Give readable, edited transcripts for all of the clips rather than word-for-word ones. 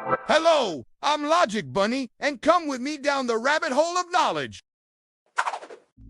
Hello, I'm Logic Bunny, and come with me down the rabbit hole of knowledge.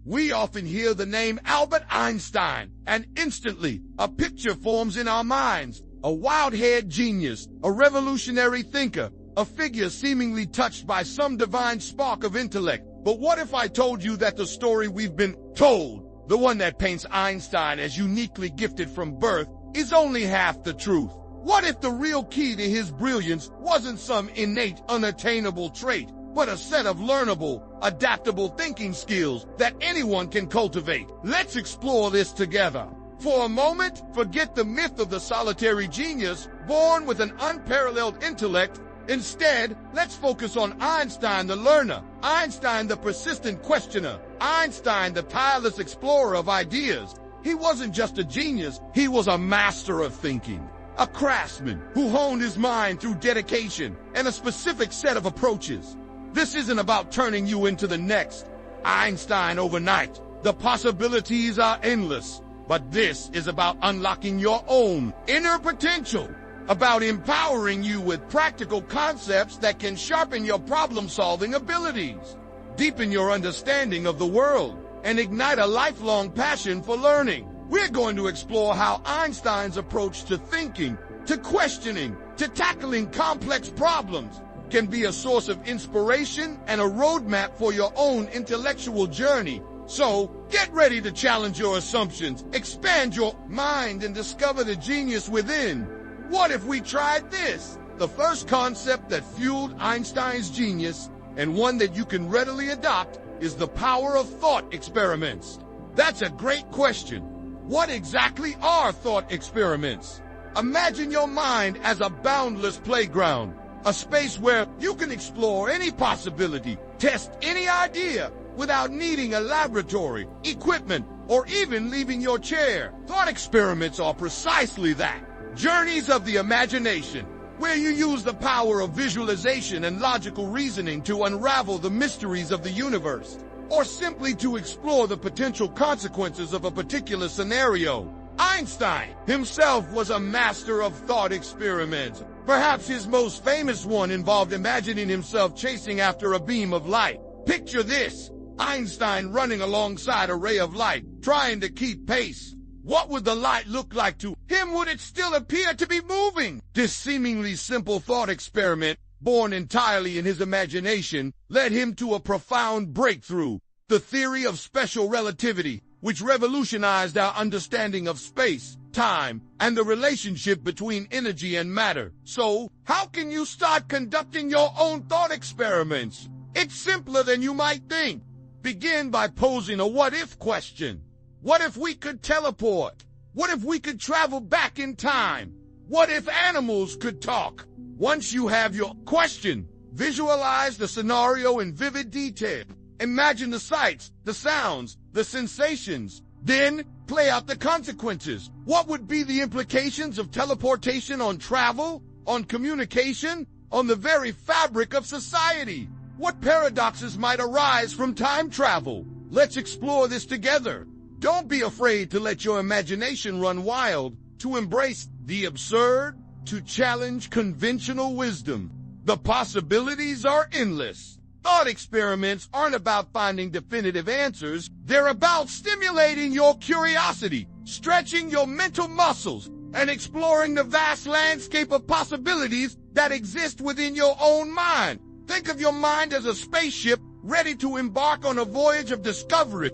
We often hear the name Albert Einstein, and instantly a picture forms in our minds. A wild-haired genius, a revolutionary thinker, a figure seemingly touched by some divine spark of intellect. But what if I told you that the story we've been told, the one that paints Einstein as uniquely gifted from birth, is only half the truth? What if the real key to his brilliance wasn't some innate, unattainable trait, but a set of learnable, adaptable thinking skills that anyone can cultivate? Let's explore this together. For a moment, forget the myth of the solitary genius born with an unparalleled intellect. Instead, let's focus on Einstein the learner, Einstein the persistent questioner, Einstein the tireless explorer of ideas. He wasn't just a genius, he was a master of thinking. A craftsman who honed his mind through dedication and a specific set of approaches. This isn't about turning you into the next Einstein overnight. The possibilities are endless. But this is about unlocking your own inner potential, about empowering you with practical concepts that can sharpen your problem-solving abilities, deepen your understanding of the world, and ignite a lifelong passion for learning. We're going to explore how Einstein's approach to thinking, to questioning, to tackling complex problems can be a source of inspiration and a roadmap for your own intellectual journey. So, get ready to challenge your assumptions, expand your mind, and discover the genius within. What if we tried this? The first concept that fueled Einstein's genius, and one that you can readily adopt, is the power of thought experiments. That's a great question. What exactly are thought experiments? Imagine your mind as a boundless playground, a space where you can explore any possibility, test any idea, without needing a laboratory, equipment, or even leaving your chair. Thought experiments are precisely that. Journeys of the imagination, where you use the power of visualization and logical reasoning to unravel the mysteries of the universe, or simply to explore the potential consequences of a particular scenario. Einstein himself was a master of thought experiments. Perhaps his most famous one involved imagining himself chasing after a beam of light. Picture this: Einstein running alongside a ray of light, trying to keep pace. What would the light look like to him? Would it still appear to be moving? This seemingly simple thought experiment, born entirely in his imagination, led him to a profound breakthrough: the theory of special relativity, which revolutionized our understanding of space, time, and the relationship between energy and matter. So, how can you start conducting your own thought experiments? It's simpler than you might think. Begin by posing a what-if question. What if we could teleport? What if we could travel back in time? What if animals could talk? Once you have your question, visualize the scenario in vivid detail. Imagine the sights, the sounds, the sensations. Then, play out the consequences. What would be the implications of teleportation on travel, on communication, on the very fabric of society? What paradoxes might arise from time travel? Let's explore this together. Don't be afraid to let your imagination run wild, to embrace the absurd, to challenge conventional wisdom. The possibilities are endless. Thought experiments aren't about finding definitive answers. They're about stimulating your curiosity, stretching your mental muscles, and exploring the vast landscape of possibilities that exist within your own mind. Think of your mind as a spaceship ready to embark on a voyage of discovery.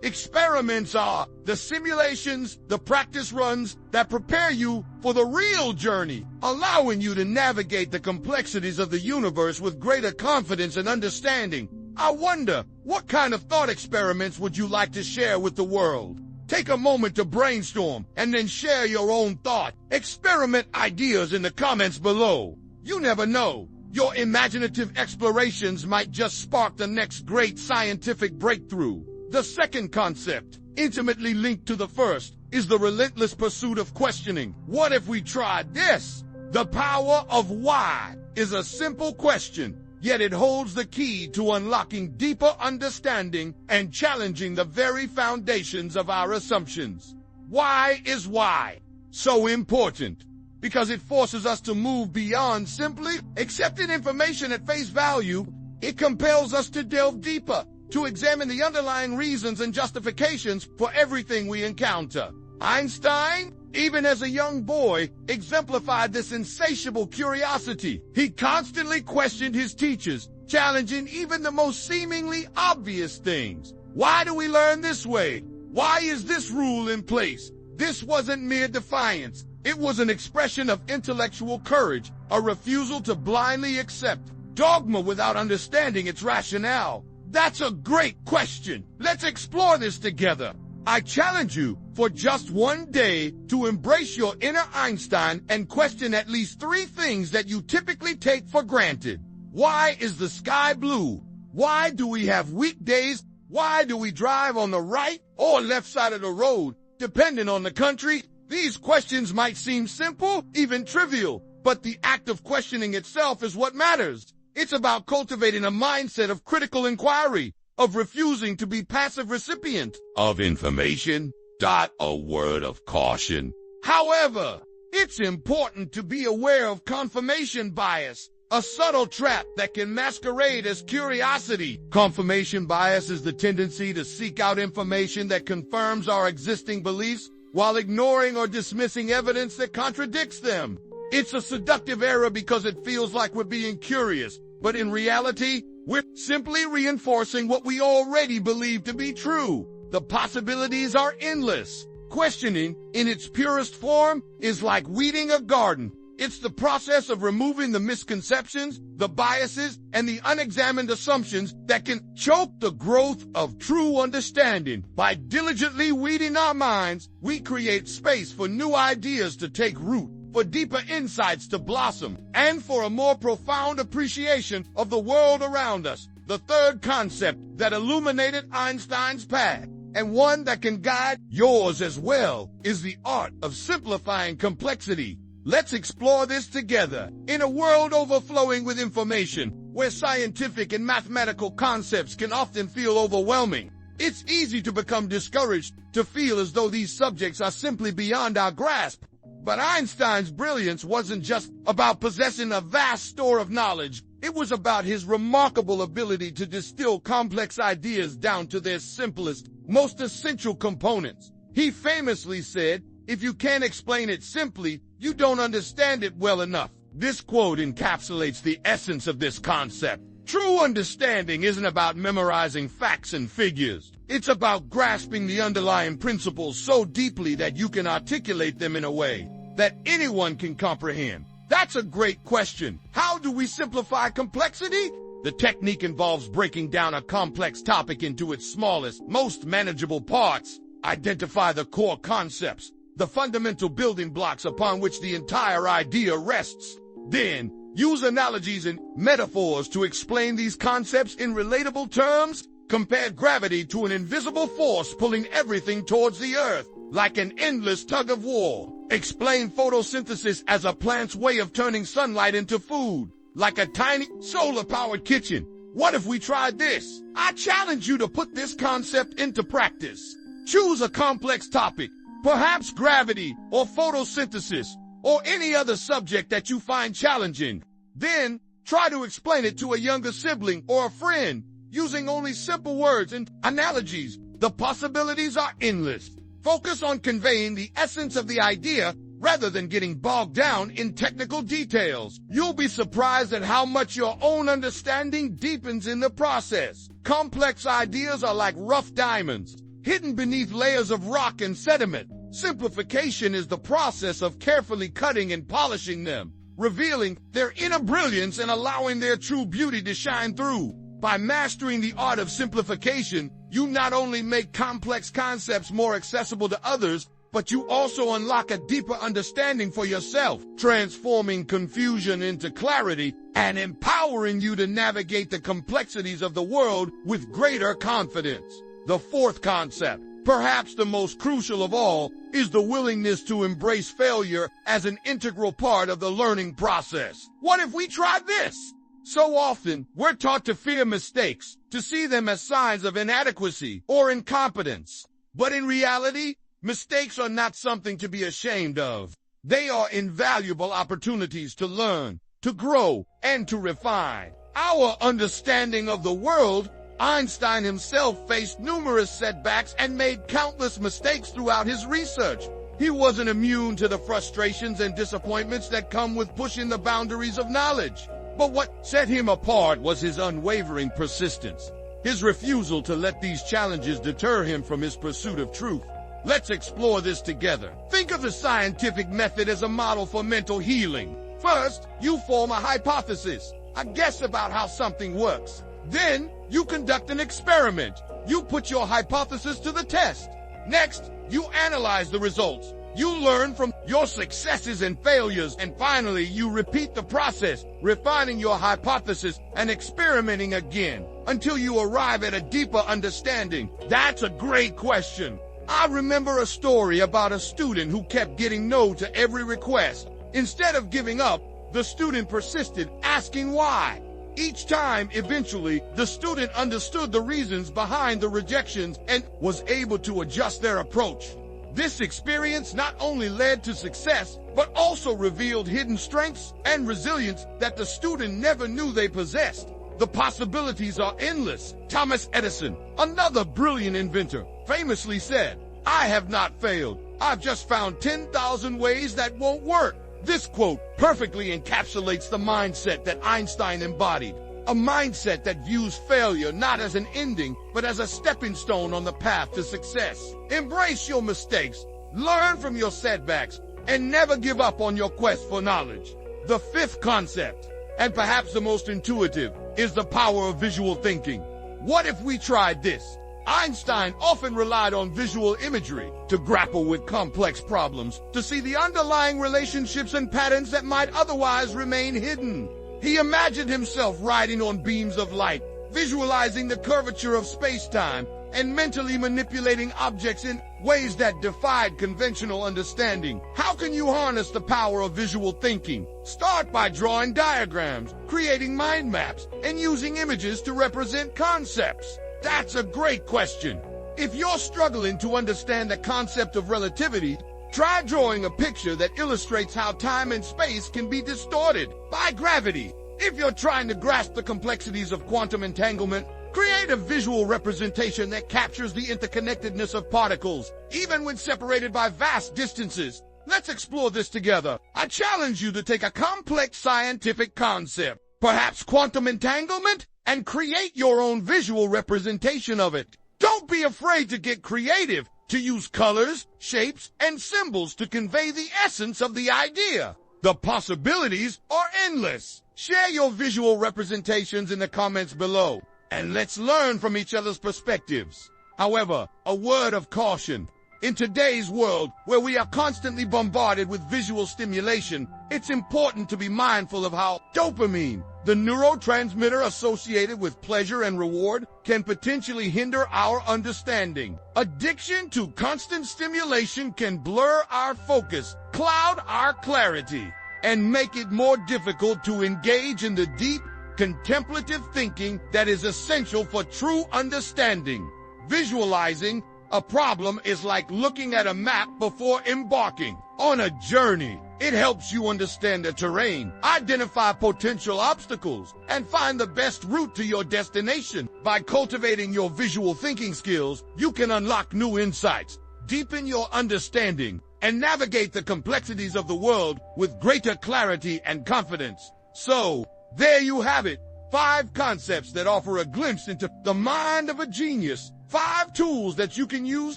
Experiments are the simulations, the practice runs that prepare you for the real journey, allowing you to navigate the complexities of the universe with greater confidence and understanding. I wonder, what kind of thought experiments would you like to share with the world? Take a moment to brainstorm and then share your own thought. Experiment ideas in the comments below. You never know. Your imaginative explorations might just spark the next great scientific breakthrough. The second concept, intimately linked to the first, is the relentless pursuit of questioning. What if we tried this? The power of why is a simple question, yet it holds the key to unlocking deeper understanding and challenging the very foundations of our assumptions. Why is why so important? because it forces us to move beyond simply accepting information at face value. It compels us to delve deeper, to examine the underlying reasons and justifications for everything we encounter. Einstein, even as a young boy, exemplified this insatiable curiosity. He constantly questioned his teachers, challenging even the most seemingly obvious things. Why do we learn this way? Why is this rule in place? This wasn't mere defiance. It was an expression of intellectual courage, a refusal to blindly accept dogma without understanding its rationale. That's a great question. Let's explore this together. I challenge you for just one day to embrace your inner Einstein and question at least 3 things that you typically take for granted. Why is the sky blue? Why do we have weekdays? Why do we drive on the right or left side of the road, depending on the country? These questions might seem simple, even trivial, but the act of questioning itself is what matters. It's about cultivating a mindset of critical inquiry, of refusing to be passive recipient of information. A word of caution. However, it's important to be aware of confirmation bias, a subtle trap that can masquerade as curiosity. Confirmation bias is the tendency to seek out information that confirms our existing beliefs while ignoring or dismissing evidence that contradicts them. It's a seductive error because it feels like we're being curious, but in reality, we're simply reinforcing what we already believe to be true. The possibilities are endless. Questioning, in its purest form, is like weeding a garden. It's the process of removing the misconceptions, the biases, and the unexamined assumptions that can choke the growth of true understanding. By diligently weeding our minds, we create space for new ideas to take root, for deeper insights to blossom, and for a more profound appreciation of the world around us. The third concept that illuminated Einstein's path, and one that can guide yours as well, is the art of simplifying complexity. Let's explore this together. In a world overflowing with information, where scientific and mathematical concepts can often feel overwhelming, it's easy to become discouraged, to feel as though these subjects are simply beyond our grasp. But Einstein's brilliance wasn't just about possessing a vast store of knowledge. It was about his remarkable ability to distill complex ideas down to their simplest, most essential components. He famously said, "If you can't explain it simply, you don't understand it well enough." This quote encapsulates the essence of this concept. True understanding isn't about memorizing facts and figures. It's about grasping the underlying principles so deeply that you can articulate them in a way that anyone can comprehend. That's a great question. How do we simplify complexity? The technique involves breaking down a complex topic into its smallest, most manageable parts. Identify the core concepts, the fundamental building blocks upon which the entire idea rests. Then, use analogies and metaphors to explain these concepts in relatable terms. Compare gravity to an invisible force pulling everything towards the earth, like an endless tug of war. Explain photosynthesis as a plant's way of turning sunlight into food, like a tiny solar-powered kitchen. What if we tried this? I challenge you to put this concept into practice. Choose a complex topic, perhaps gravity or photosynthesis, or any other subject that you find challenging. Then, try to explain it to a younger sibling or a friend, using only simple words and analogies. The possibilities are endless. Focus on conveying the essence of the idea rather than getting bogged down in technical details. You'll be surprised at how much your own understanding deepens in the process. Complex ideas are like rough diamonds, hidden beneath layers of rock and sediment. Simplification is the process of carefully cutting and polishing them, revealing their inner brilliance and allowing their true beauty to shine through. By mastering the art of simplification, you not only make complex concepts more accessible to others, but you also unlock a deeper understanding for yourself, transforming confusion into clarity and empowering you to navigate the complexities of the world with greater confidence. The fourth concept, perhaps the most crucial of all, is the willingness to embrace failure as an integral part of the learning process. What if we tried this? So often, we're taught to fear mistakes, to see them as signs of inadequacy or incompetence. But in reality, mistakes are not something to be ashamed of. They are invaluable opportunities to learn, to grow, and to refine our understanding of the world. Einstein himself faced numerous setbacks and made countless mistakes throughout his research. He wasn't immune to the frustrations and disappointments that come with pushing the boundaries of knowledge. But what set him apart was his unwavering persistence, his refusal to let these challenges deter him from his pursuit of truth. Let's explore this together. Think of the scientific method as a model for mental healing. First, you form a hypothesis, a guess about how something works. Then, you conduct an experiment. You put your hypothesis to the test. Next, you analyze the results. You learn from your successes and failures. And finally, you repeat the process, refining your hypothesis and experimenting again until you arrive at a deeper understanding. That's a great question. I remember a story about a student who kept getting no to every request. Instead of giving up, the student persisted, asking why. Each time, eventually, the student understood the reasons behind the rejections and was able to adjust their approach. This experience not only led to success, but also revealed hidden strengths and resilience that the student never knew they possessed. The possibilities are endless. Thomas Edison, another brilliant inventor, famously said, "I have not failed. I've just found 10,000 ways that won't work." This quote perfectly encapsulates the mindset that Einstein embodied, a mindset that views failure not as an ending, but as a stepping stone on the path to success. Embrace your mistakes, learn from your setbacks, and never give up on your quest for knowledge. The fifth concept, and perhaps the most intuitive, is the power of visual thinking. What if we tried this? Einstein often relied on visual imagery to grapple with complex problems, to see the underlying relationships and patterns that might otherwise remain hidden. He imagined himself riding on beams of light, visualizing the curvature of space-time, and mentally manipulating objects in ways that defied conventional understanding. How can you harness the power of visual thinking? Start by drawing diagrams, creating mind maps, and using images to represent concepts. That's a great question. If you're struggling to understand the concept of relativity, try drawing a picture that illustrates how time and space can be distorted by gravity. If you're trying to grasp the complexities of quantum entanglement, create a visual representation that captures the interconnectedness of particles, even when separated by vast distances. Let's explore this together. I challenge you to take a complex scientific concept, perhaps quantum entanglement, and create your own visual representation of it. Don't be afraid to get creative, to use colors, shapes, and symbols to convey the essence of the idea. The possibilities are endless. Share your visual representations in the comments below, and let's learn from each other's perspectives. However, a word of caution. In today's world, where we are constantly bombarded with visual stimulation, it's important to be mindful of how dopamine, the neurotransmitter associated with pleasure and reward, can potentially hinder our understanding. Addiction to constant stimulation can blur our focus, cloud our clarity, and make it more difficult to engage in the deep, contemplative thinking that is essential for true understanding. Visualizing a problem is like looking at a map before embarking on a journey. It helps you understand the terrain, identify potential obstacles, and find the best route to your destination. By cultivating your visual thinking skills, you can unlock new insights, deepen your understanding, and navigate the complexities of the world with greater clarity and confidence. So, there you have it. 5 concepts that offer a glimpse into the mind of a genius. 5 tools that you can use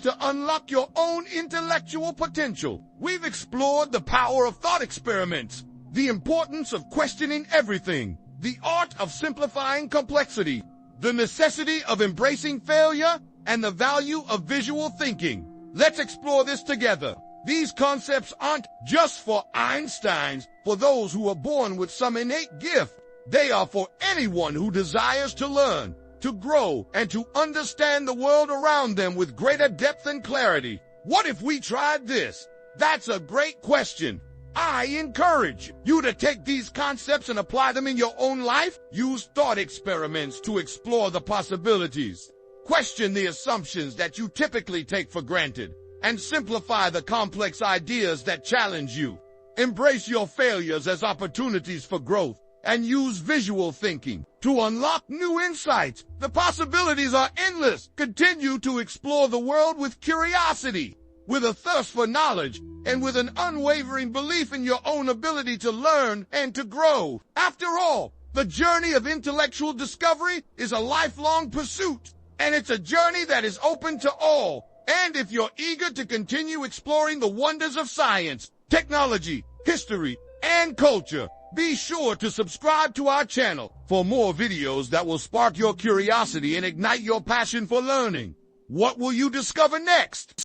to unlock your own intellectual potential. We've explored the power of thought experiments, the importance of questioning everything, the art of simplifying complexity, the necessity of embracing failure, and the value of visual thinking. Let's explore this together. These concepts aren't just for Einsteins, for those who are born with some innate gift. They are for anyone who desires to learn, to grow, and to understand the world around them with greater depth and clarity. What if we tried this? That's a great question. I encourage you to take these concepts and apply them in your own life. Use thought experiments to explore the possibilities. Question the assumptions that you typically take for granted, and simplify the complex ideas that challenge you. Embrace your failures as opportunities for growth and use visual thinking to unlock new insights. The possibilities are endless. Continue to explore the world with curiosity, with a thirst for knowledge, and with an unwavering belief in your own ability to learn and to grow. After all, the journey of intellectual discovery is a lifelong pursuit, and it's a journey that is open to all. And if you're eager to continue exploring the wonders of science, technology, history, and culture, be sure to subscribe to our channel for more videos that will spark your curiosity and ignite your passion for learning. What will you discover next?